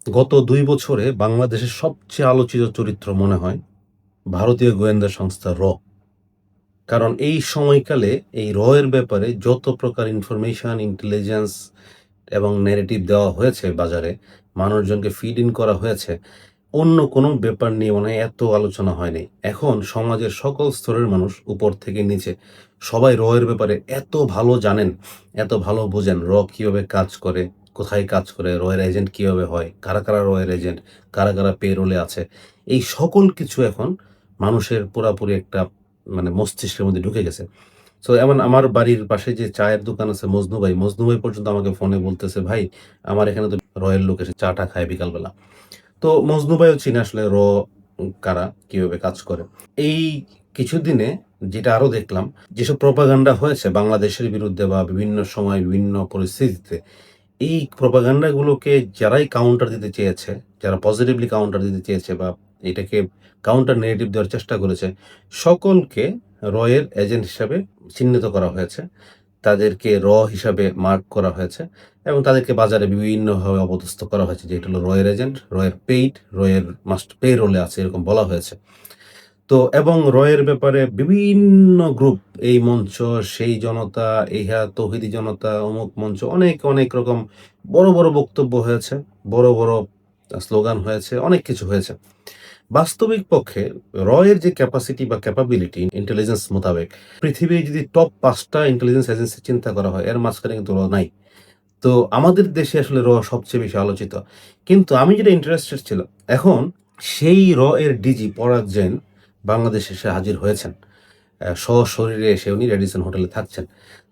গত ২ বছরে বাংলাদেশের সবচেয়ে আলোচিত চরিত্র মনে হয় ভারতীয় গোয়েন্দা সংস্থা র। কারণ এই সময়কালে এই এর ব্যাপারে যত প্রকার ইনফরমেশন, ইন্টেলিজেন্স এবং ন্যারেটিভ দেওয়া হয়েছে বাজারে, মানুষজনকে ফিড ইন করা হয়েছে, অন্য কোনো ব্যাপার নিয়ে মনে হয় এত আলোচনা হয়নি। এখন সমাজের সকল স্তরের মানুষ উপর থেকে নিচে সবাই এর ব্যাপারে এত ভালো জানেন, এত ভালো বোঝেন কিভাবে কাজ করে, কোথায় কাজ করে, এর এজেন্ট কিভাবে হয়, কারা, কারা এর এজেন্ট, কারা, কারা পে-রোলে আছে। এই সকল কিছু এখন মানুষের পুরাপুরি একটা মস্তিষ্কের মধ্যে ঢুকে গেছে। সো এমন আমার বাড়ির পাশে যে চায়ের দোকান আছে মজনু ভাই পর্যন্ত আমাকে ফোনে বলতেছে, "ভাই, আমার এখানে তো রয়ের লোক এসে চা-টা খায় বিকালবেলা।" তো মজনু ভাইও চিনে আসলে কারা, কিভাবে কাজ করে। এই কিছুদিনে যেটা আরো দেখলাম, যেসব প্রপাগান্ডা হয়েছে বাংলাদেশের বিরুদ্ধে বা বিভিন্ন সময় বিভিন্ন পরিস্থিতিতে, এই প্রপাগান্ডা গুলোকে যারাই কাউন্টার দিতে চেয়েছে, যারা পজিটিভলি কাউন্টার দিতে চেয়েছে বা এটাকে কাউন্টার নেগেটিভ দেওয়ার চেষ্টা করেছে, সকলকে এর এজেন্ট হিসাবে চিহ্নিত করা হয়েছে। তাদেরকে হিসাবে মার্ক করা হয়েছে এবং তাদেরকে বাজারে বিভিন্নভাবে অপদস্থ করা হয়েছে যে এটা হলো এর এজেন্ট, এর পেইড, এর মাস্ট পে রোলে আছে এরকম বলা হয়েছে। তো এবং এর ব্যাপারে বিভিন্ন গ্রুপ, এই মঞ্চ, সেই জনতা, ইহা তৌহিদি জনতা, অমুক মঞ্চ, অনেক, অনেক রকম বড়, বড় বক্তব্য হয়েছে, বড়, বড় স্লোগান হয়েছে, অনেক কিছু হয়েছে। বাস্তবিক পক্ষে এর যে ক্যাপাসিটি বা ক্যাপাবিলিটি ইন্টেলিজেন্স মোতাবেক পৃথিবীর যদি টপ ৫ টা ইন্টেলিজেন্স এজেন্সি চিন্তা করা হয়, এর মাঝখানে কিন্তু নাই। তো আমাদের দেশে আসলে সবচেয়ে বেশি আলোচিত। কিন্তু আমি যেটা ইন্টারেস্টেড ছিলাম, এখন সেই এর ডিজি পরাগ জৈন বাংলাদেশে এসে হাজির হয়েছেন। সশরীরে এসে উনি রেডিসন হোটেলে থাকছেন।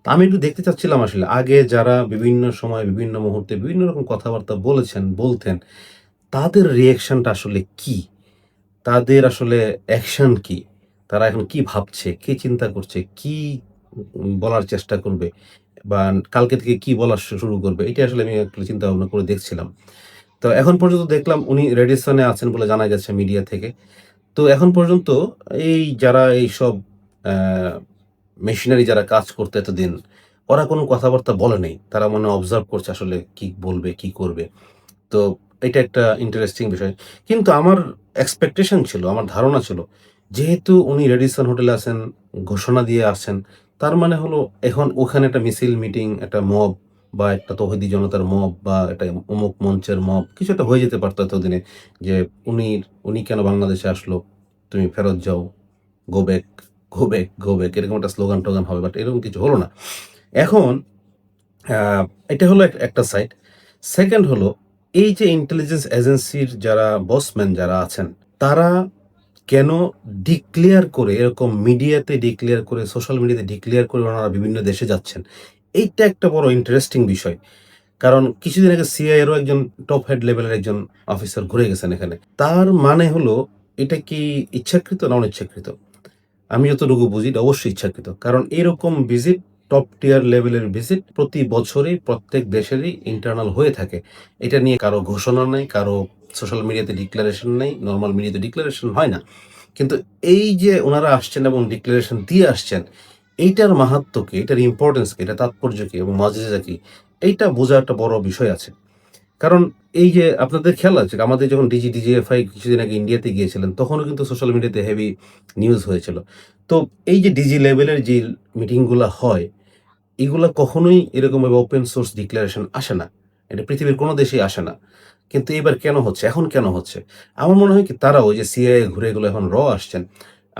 তো আমি একটু দেখতে চাচ্ছিলাম আসলে আগে যারা বিভিন্ন সময়, বিভিন্ন মুহূর্তে বিভিন্ন রকম কথাবার্তা বলেছেন, বলতেন, তাদের রিঅ্যাকশনটা আসলে কি? তাদের আসলে অ্যাকশন কি? তারা এখন কি ভাবছে, কি চিন্তা করছে, কি বলার চেষ্টা করবে বা কালকে থেকে কি বলা শুরু করবে? এটা আসলে আমি একটু চিন্তা ভাবনা করে দেখছিলাম। তো এখন পর্যন্ত দেখলাম উনি রেডিসনে আছেন বলে জানা গেছে মিডিয়া থেকে। তো এখন পর্যন্ত এই যারা এইসব অ্যা মেশিনারি যারা কাজ করতো এতদিন, ওরা কোনো কথাবার্তা বলে নাই। তারা মনে হয় অবজার্ভ করছে আসলে কি বলবে, কি করবে। তো এটা একটা ইন্টারেস্টিং বিষয়। কিন্তু আমার এক্সপেকটেশন ছিল, আমার ধারণা ছিল, যেহেতু উনি রেডিসন হোটেলে আছেন, ঘোষণা দিয়ে আসছেন, তার মানে হলো এখন ওখানে একটা মিছিল, মিটিং, একটা মব বা একটা তৌহিদি জনতার মব বা একটা অমুক মঞ্চের মব কিছু একটা হয়ে যেতে পারত এতদিনে যে উনি উনি কেন বাংলাদেশে আসলো? তুমি ফেরত যাও। Go back, go back, go back এরকম একটা স্লোগান-টোগান হবে। বাট এরকম কিছু হলো না। এখন আ এটা হলো একটা সাইড। সেকেন্ড হলো এই যে ইন্টেলিজেন্স এজেন্সির যারা বসম্যান যারা আছেন, তারা কেন ডিক্লেয়ার করে এরকম মিডিয়াতে ডিক্লেয়ার করে, সোশ্যাল মিডিয়াতে ডিক্লেয়ার করে ওনারা বিভিন্ন দেশে যাচ্ছেন? এইটা একটা বড় ইন্টারেস্টিং বিষয়। কারণ কিছুদিন আগে সিআইএ এরও একজন টপ হেড লেভেলের একজন অফিসার ঘুরে গেছেন এখানে। তার মানে হলো এটা কি ইচ্ছাকৃত না অনিচ্ছাকৃত? আমি যতটুকু বুঝি এটা অবশ্যই ইচ্ছাকৃত। কারণ এরকম ভিজিট টপ টিয়ার লেভেলের ভিজিট প্রতি বছরই প্রত্যেক দেশেরই ইন্টারনাল হয়ে থাকে। এটা নিয়ে কারো ঘোষণা নাই, কারো সোশ্যাল মিডিয়াতে ডিক্লারেশন নেই, নরমাল মিডিয়াতে ডিক্লারেশন হয় না। কিন্তু এই যে উনারা আসছেন এবং ডিক্লারেশন দিয়ে আসছেন, এইটার মাহাত্ম্য কি? এটার ইম্পোর্টেন্স কি? এটার তাৎপর্য কি? এবং মজেজা কি? এইটা বোঝা একটা বড় বিষয় আছে। কারণ এই যে আপনাদের খেয়াল আছে আমাদের যখন ডিজিএফআই কিছুদিন আগে ইন্ডিয়াতে গিয়েছিলেন, তখনও কিন্তু সোশ্যাল মিডিয়াতে হেভি নিউজ হয়েছিল। তো এই যে ডিজি লেভেলের যে মিটিং গুলা হয়, এগুলা কখনোই এরকমভাবে ওপেন সোর্স ডিক্লারেশন আসে না। এটা পৃথিবীর কোনো দেশেই আসে না। কিন্তু এবার কেন হচ্ছে? এখন কেন হচ্ছে? আমার মনে হয় কি তারাও ওই যে সিআইএ ঘুরে এগুলো এখন আসছেন।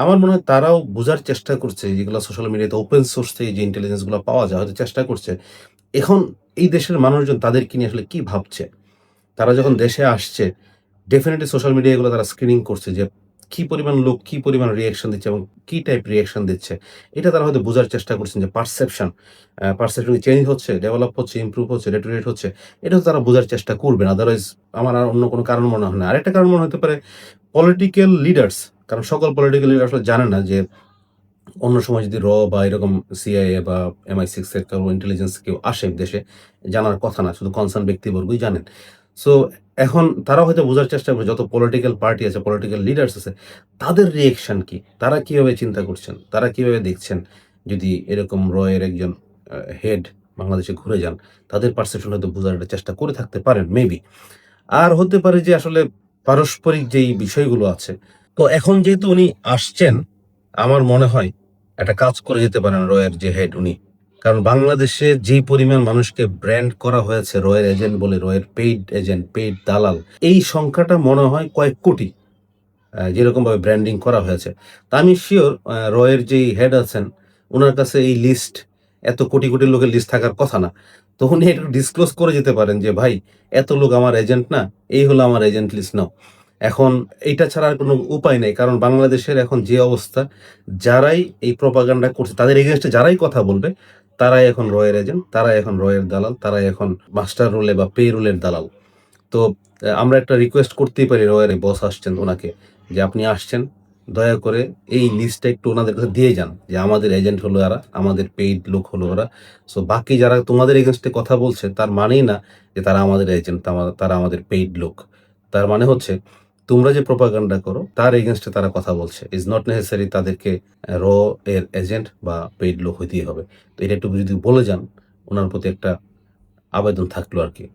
আমার মনে হয় তারাও বুঝার চেষ্টা করছে যেগুলা সোশ্যাল মিডিয়াতে ওপেন সোর্স থেকে যে ইন্টেলিজেন্স গুলা পাওয়া যায় হয়তো চেষ্টা করছে। এখন এই দেশের মানুষজন তাদেরকে নিয়ে আসলে কি ভাবছে? তারা যখন দেশে আসছে, ডেফিনিটলি সোশ্যাল মিডিয়া এগুলো তারা স্ক্রিনিং করছে যে কি পরিমাণ লোক কি পরিমাণ রিঅ্যাকশন দিচ্ছে এবং কি টাইপ রিঅ্যাকশন দিচ্ছে। এটা তারা হয়তো বোঝার চেষ্টা করছেন যে পারসেপশন চেঞ্জ হচ্ছে, ডেভেলপ হচ্ছে, ইমপ্রুভ হচ্ছে, ডেটোরেট হচ্ছে। এটাও তারা বোঝার চেষ্টা করবেন। আদারওয়াইজ আমার আর অন্য কোনো কারণ মনে হয় না। আরেকটা কারণ মনে হতে পারে পলিটিক্যাল লিডার্স। কারণ সকল পলিটিক্যাল লিডার আসলে জানে না যে অন্য সময় যদি বা এরকম সিআইএ বা MI6 এর কেউ ইন্টেলিজেন্স কেউ আসে দেশে, জানার কথা না। শুধু কনসার্ন ব্যক্তিবর্গই জানেন। সো এখন তারা হয়তো বোঝার চেষ্টা করে যত পলিটিক্যাল পার্টি আছে, পলিটিক্যাল লিডার্স আছে, তাদের রিঅ্যাকশন কি? তারা কিভাবে চিন্তা করছেন? তারা কিভাবে দেখছেন? যদি এরকম এর একজন হেড বাংলাদেশে ঘুরে যান, তাদের পারসেপশন হয়তো বোঝার একটা চেষ্টা করে থাকতে পারেন মেবি। আর হতে পারে যে আসলে পারস্পরিক যেই বিষয়গুলো আছে। তো এখন যেহেতু উনি আসছেন, আমার মনে হয় একটা কাজ করে যেতে পারেন রয়ের যে হেড উনি। কারণ বাংলাদেশে যেই পরিমাণ মানুষকে ব্র্যান্ড করা হয়েছে রয়ের এজেন্ট বলে, রয়ের পেইড এজেন্ট, পেইড দালাল, এই সংখ্যাটা মনে হয় কয়েক কোটি। যেরকমভাবে ব্র্যান্ডিং করা হয়েছে। তা আমি সিউর রয়ের যেই হেড আছেন, উনার কাছে এই লিস্ট, এত কোটি, কোটি লোকের লিস্ট থাকার কথা না। তো উনি এটা ডিসক্লোজ করে যেতে পারেন যে, "ভাই, এত লোক আমার এজেন্ট না, এই হলো আমার এজেন্ট লিস্ট নাও।" এখন এইটা ছাড়া আর কোনো উপায় নেই। কারণ বাংলাদেশের এখন যে অবস্থা, যারাই এই প্রপাগান্ডা করছে, তাদের এগেইনস্টে যারাই কথা বলবে, তারাই এখন রয়ের এজেন্ট, তারাই এখন রয়ের দালাল, তারাই এখন মাস্টার রোলে বা পে রোলের দালাল। তো আমরা একটা রিকোয়েস্ট করতেই পারি, রয়ের বস আসছেন ওনাকে, যে আপনি আসছেন, দয়া করে এই লিস্টটা একটু ওনাদের কাছে দিয়ে যান যে আমাদের এজেন্ট হলো এরা, আমাদের পেইড লোক হলো ওরা। সো বাকি যারা তোমাদের এগেইনস্টে কথা বলছে তার মানেই না যে তারা আমাদের এজেন্ট, তারা আমাদের পেইড লোক। তার মানে হচ্ছে তোমরা যে প্রোপাগান্ডা করো তার এগেইনস্টে তারা কথা বলছে। ইজ নট নেসেসারি তাদেরকে র এর এজেন্ট বা পেইড লোক হইতেই হবে। তো এটা একটু যদি বলে যান, উনার প্রতি একটা আবেদন থাকলো আরকি।